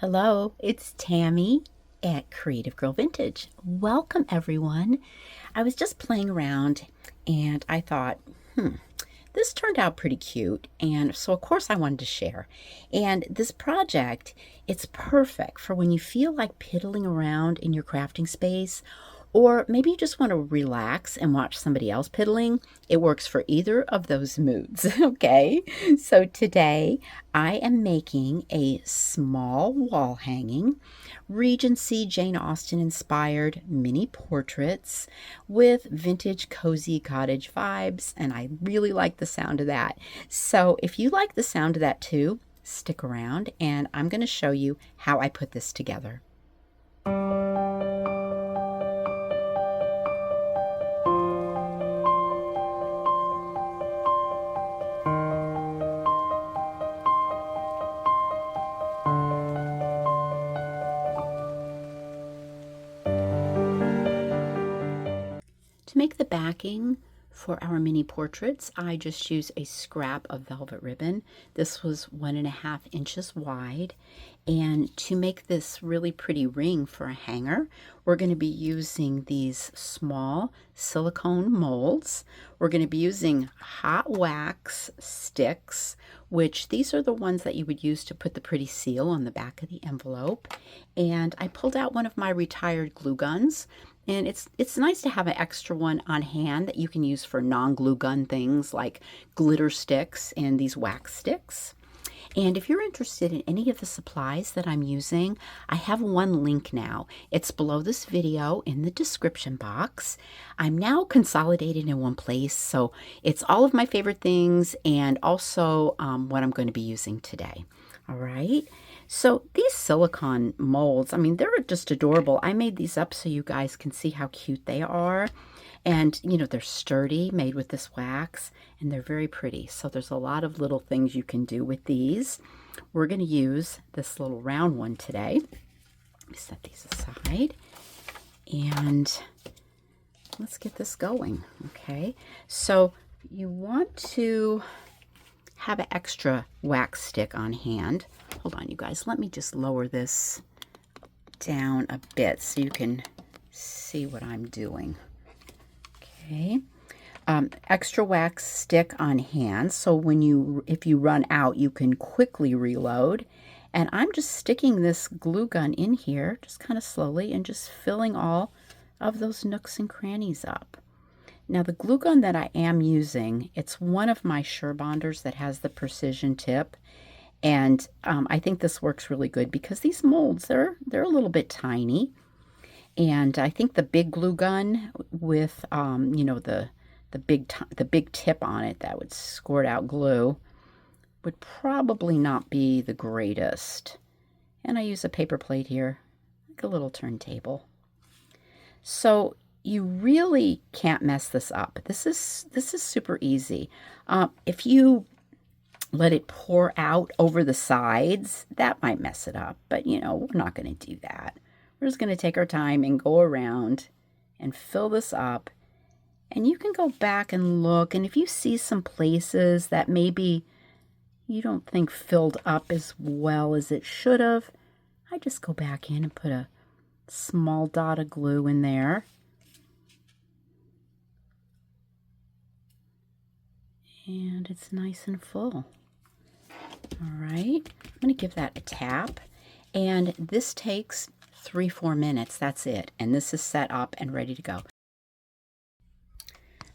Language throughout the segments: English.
Hello, it's Tammy at Creative Girl Vintage. Welcome, everyone. I was just playing around and I thought, this turned out pretty cute. And so, of course, I wanted to share. And this project, it's perfect for when you feel like piddling around in your crafting space, or maybe you just want to relax and watch somebody else piddling. It works for either of those moods, okay? So today I am making a small wall hanging, Regency Jane Austen inspired mini portraits with vintage cozy cottage vibes, and I really like the sound of that. So if you like the sound of that too, stick around and I'm going to show you how I put this together. To make the backing for our mini portraits, I just use a scrap of velvet ribbon. This was 1.5 inches wide. And to make this really pretty ring for a hanger, we're going to be using these small silicone molds. We're going to be using hot wax sticks, which these are the ones that you would use to put the pretty seal on the back of the envelope. And I pulled out one of my retired glue guns. And it's nice to have an extra one on hand that you can use for non-glue gun things like glitter sticks and these wax sticks. And if you're interested in any of the supplies that I'm using, I have one link now. It's below this video in the description box. I'm now consolidated in one place, so it's all of my favorite things and also what I'm going to be using today. All right. So these silicone molds, I mean, they're just adorable. I made these up so you guys can see how cute they are. And, you know, they're sturdy, made with this wax, and they're very pretty. So there's a lot of little things you can do with these. We're going to use this little round one today. Let me set these aside. And let's get this going, okay? So you want to have an extra wax stick on hand. Hold on, you guys. Let me just lower this down a bit so you can see what I'm doing. Okay. Extra wax stick on hand, so if you run out, you can quickly reload. And I'm just sticking this glue gun in here, just kind of slowly, and just filling all of those nooks and crannies up. Now the glue gun that I am using, it's one of my Surebonders that has the precision tip. And I think this works really good because these molds, they're a little bit tiny. And I think the big glue gun with, you know, the big tip on it that would squirt out glue would probably not be the greatest. And I use a paper plate here, like a little turntable. So you really can't mess this up. This is super easy. If you let it pour out over the sides, that might mess it up. But, you know, we're not going to do that. We're just going to take our time and go around and fill this up. And you can go back and look. And if you see some places that maybe you don't think filled up as well as it should have, I just go back in and put a small dot of glue in there. And it's nice and full. All right, I'm going to give that a tap. And this takes 3-4 minutes. That's it. And this is set up and ready to go.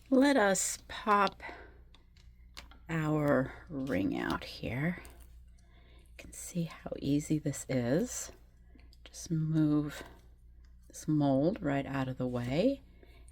Let us pop our ring out here. You can see how easy this is. Just move this mold right out of the way.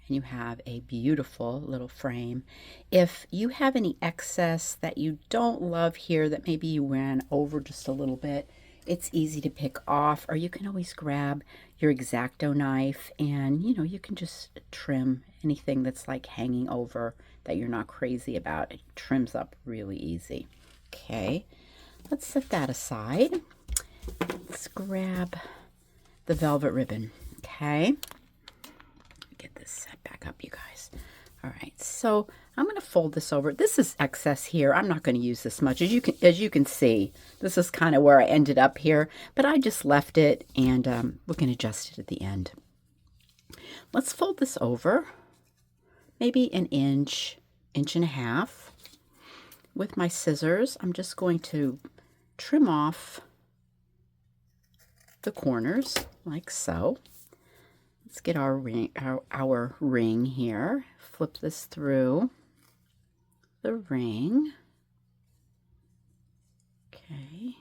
And you have a beautiful little frame. If you have any excess that you don't love here that maybe you ran over just a little bit, it's easy to pick off, or you can always grab your X-Acto knife and, you know, you can just trim anything that's like hanging over that you're not crazy about. It trims up really easy. Okay, let's set that aside. Let's grab the velvet ribbon. Okay. Get this set back up, you guys. All right, so I'm going to fold this over. This is excess here. I'm not going to use this much. As you can see, this is kind of where I ended up here, but I just left it, and we can adjust it at the end. Let's fold this over, maybe an inch, inch and a half. With my scissors, I'm just going to trim off the corners like so. Let's get our ring here. Flip this through the ring. Okay, you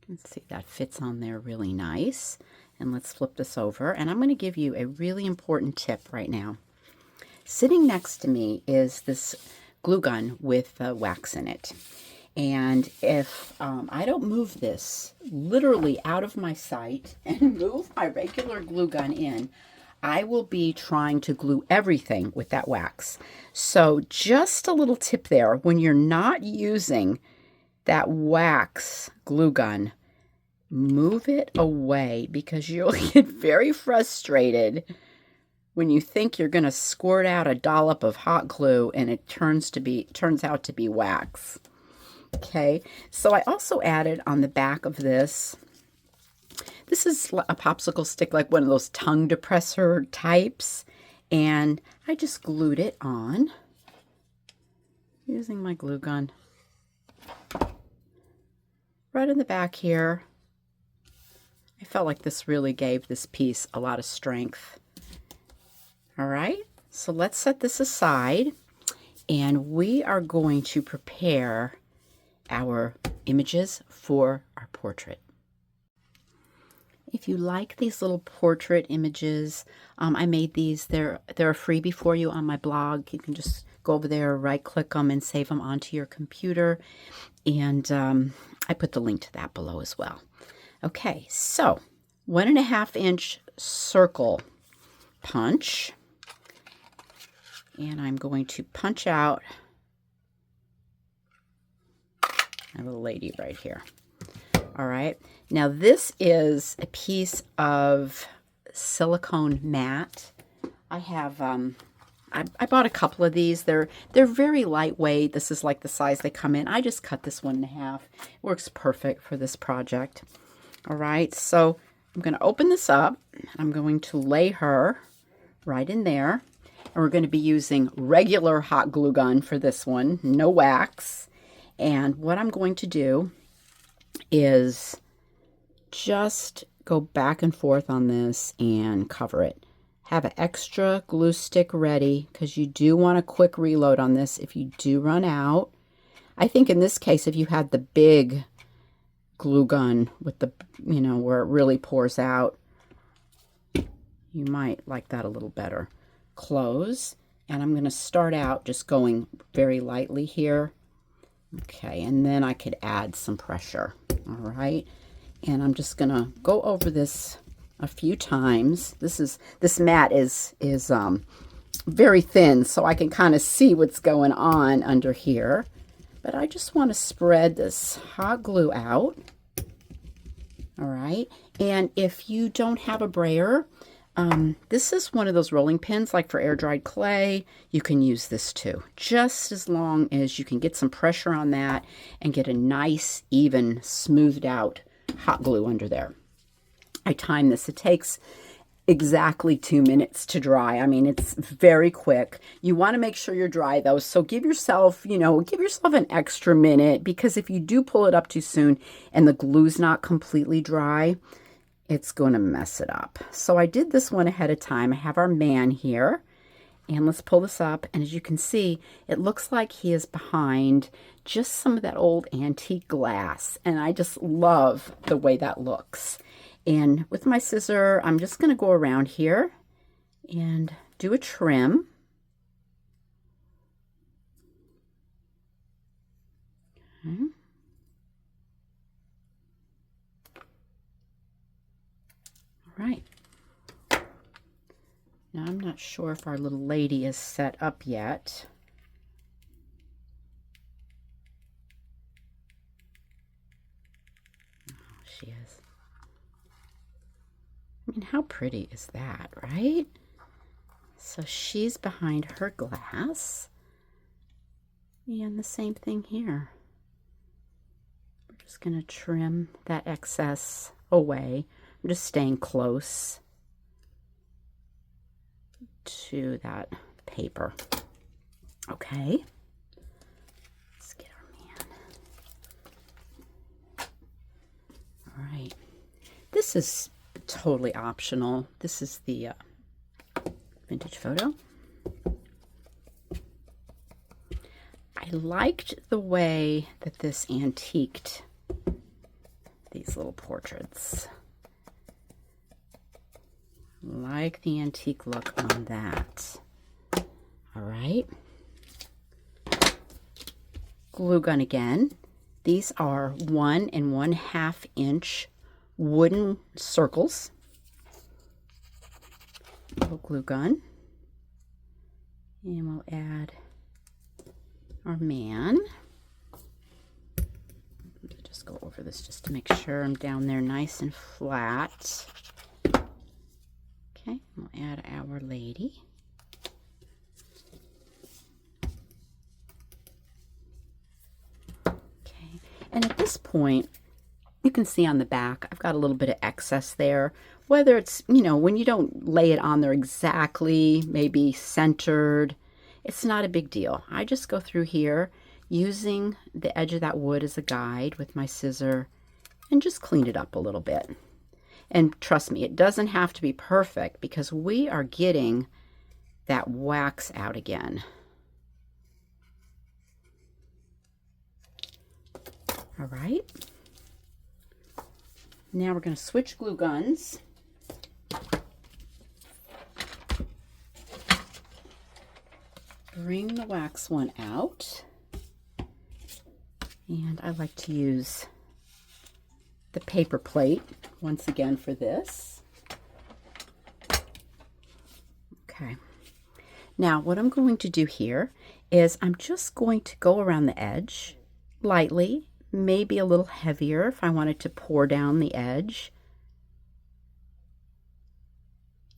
can see that fits on there really nice. And let's flip this over. And I'm going to give you a really important tip right now. Sitting next to me is this glue gun with wax in it. And if I don't move this literally out of my sight and move my regular glue gun in, I will be trying to glue everything with that wax. So just a little tip there, when you're not using that wax glue gun, move it away, because you'll get very frustrated when you think you're going to squirt out a dollop of hot glue and it turns out to be wax. Okay, so I also added on the back of this is a popsicle stick, like one of those tongue depressor types, and I just glued it on using my glue gun right in the back here. I felt like this really gave this piece a lot of strength. All right, so let's set this aside, and we are going to prepare our images for our portrait. If you like these little portrait images, I made these. They're a freebie for you on my blog. You can just go over there, right-click them, and save them onto your computer. And I put the link to that below as well. Okay, so 1.5 inch circle punch. And I'm going to punch out my little lady right here. All right, now this is a piece of silicone mat. I have I bought a couple of these. They're very lightweight. This is like the size they come in. I just cut this 1.5. Works perfect for this project. All right, so I'm going to open this up. I'm going to lay her right in there. And we're going to be using regular hot glue gun for this one, no wax. And what I'm going to do is just go back and forth on this and cover it. Have an extra glue stick ready, because you do want a quick reload on this if you do run out. I think in this case, if you had the big glue gun with the, where it really pours out, you might like that a little better. Close, and I'm going to start out just going very lightly here. Okay, and then I could add some pressure. All right, and I'm just going to go over this a few times. This mat is very thin, so I can kind of see what's going on under here. But I just want to spread this hot glue out. All right, and if you don't have a brayer, this is one of those rolling pins, like for air-dried clay. You can use this too, just as long as you can get some pressure on that and get a nice, even, smoothed out hot glue under there. I time this. It takes exactly 2 minutes to dry. I mean, it's very quick. You want to make sure you're dry though, so give yourself an extra minute, because if you do pull it up too soon and the glue's not completely dry, it's going to mess it up. So I did this one ahead of time. I have our man here, and let's pull this up. And as you can see, it looks like he is behind just some of that old antique glass. And I just love the way that looks. And with my scissor, I'm just going to go around here and do a trim. Okay. Right. Now I'm not sure if our little lady is set up yet. Oh, she is. I mean, how pretty is that, right? So she's behind her glass. And the same thing here. We're just going to trim that excess away. I'm just staying close to that paper. Okay. Let's get our man. All right. This is totally optional. This is the vintage photo. I liked the way that this antiqued these little portraits. Like the antique look on that. All right. Glue gun again. These are 1 1/2 inch wooden circles. Little glue gun. And we'll add our man. Just go over this just to make sure I'm down there nice and flat. Okay, we'll add our lady. Okay, and at this point, you can see on the back, I've got a little bit of excess there. Whether it's, you know, when you don't lay it on there exactly, maybe centered, it's not a big deal. I just go through here using the edge of that wood as a guide with my scissor and just clean it up a little bit. And trust me, it doesn't have to be perfect because we are getting that wax out again. All right. Now we're going to switch glue guns. Bring the wax one out. And I like to use the paper plate once again for this. Okay. Now what I'm going to do here is I'm just going to go around the edge lightly, maybe a little heavier if I wanted to pour down the edge.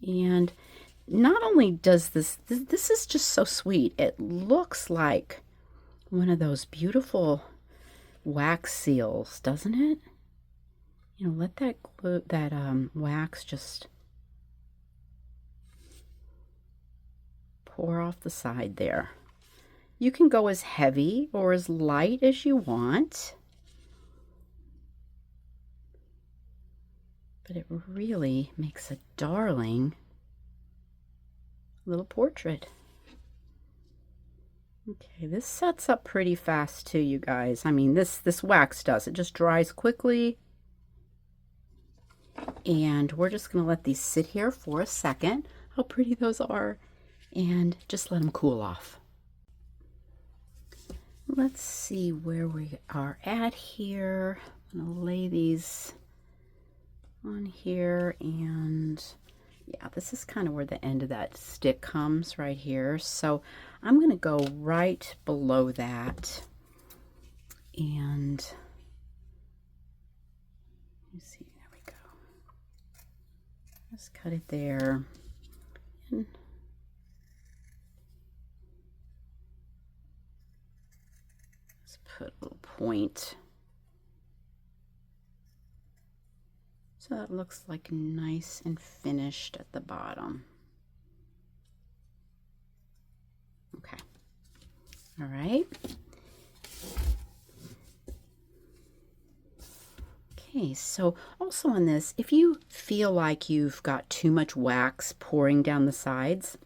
And not only does this is just so sweet. It looks like one of those beautiful wax seals, doesn't it? You know, let that glue, that wax just pour off the side there. You can go as heavy or as light as you want, but it really makes a darling little portrait. Okay, this sets up pretty fast too, you guys. I mean, this wax does. It just dries quickly. And we're just going to let these sit here for a second. How pretty those are. And just let them cool off. Let's see where we are at here. I'm going to lay these on here, and yeah, this is kind of where the end of that stick comes right here. So I'm going to go right below that, and you see, there we go. Just cut it there. And just put a little point. So that looks like nice and finished at the bottom. Okay. All right. Okay, so also on this, if you feel like you've got too much wax pouring down the sides,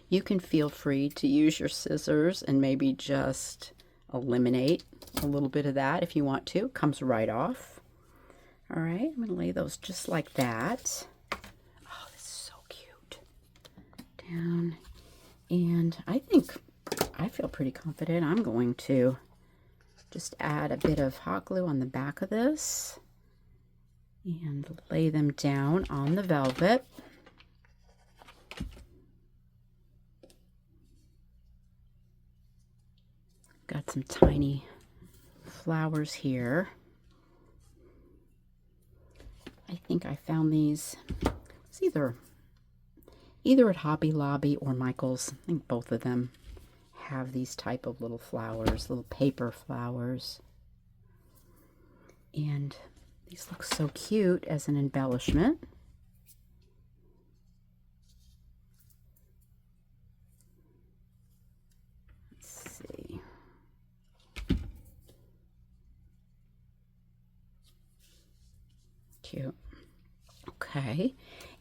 you can feel free to use your scissors and maybe just eliminate a little bit of that if you want to. It comes right off. All right, I'm going to lay those just like that. Oh, this is so cute. Down. And I feel pretty confident I'm going to just add a bit of hot glue on the back of this and lay them down on the velvet. Got some tiny flowers here. I think I found these. It's either either at Hobby Lobby or Michael's. I think both of them have these type of little flowers, little paper flowers. And these look so cute as an embellishment. Let's see. Cute. Okay.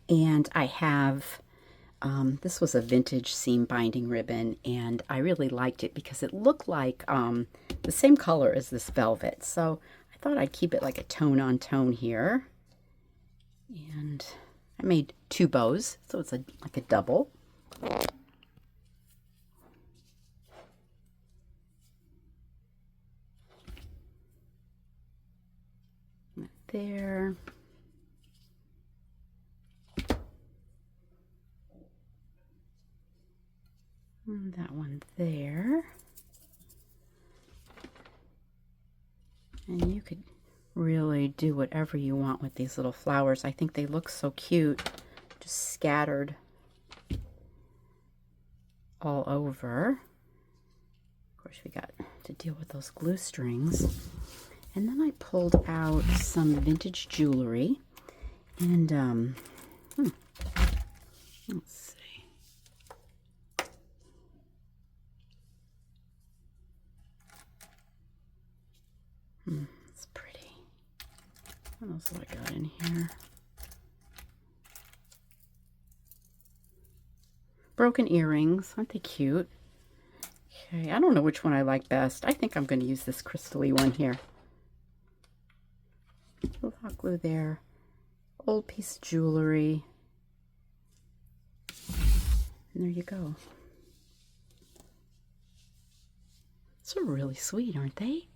And I have, this was a vintage seam binding ribbon, and I really liked it because it looked like the same color as this velvet. So I thought I'd keep it like a tone on tone here. And I made 2 bows, so it's like a double. There. And that one there. And you could really do whatever you want with these little flowers. I think they look so cute, just scattered all over. Of course, we got to deal with those glue strings. And then I pulled out some vintage jewelry, and let's see. It's pretty. What else have I got in here? Broken earrings. Aren't they cute? Okay, I don't know which one I like best. I think I'm going to use this crystal-y one here. Little hot glue there. Old piece of jewelry. And there you go. So really sweet, aren't they?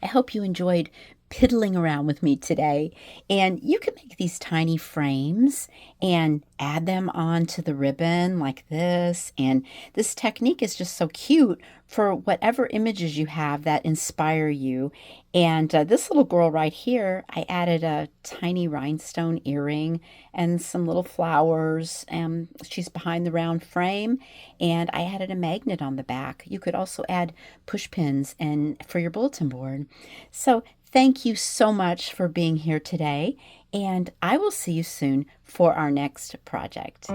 I hope you enjoyed piddling around with me today. And you can make these tiny frames and add them onto the ribbon like this. And this technique is just so cute for whatever images you have that inspire you. And this little girl right here, I added a tiny rhinestone earring and some little flowers. She's behind the round frame, and I added a magnet on the back. You could also add push pins and for your bulletin board. So thank you so much for being here today, and I will see you soon for our next project.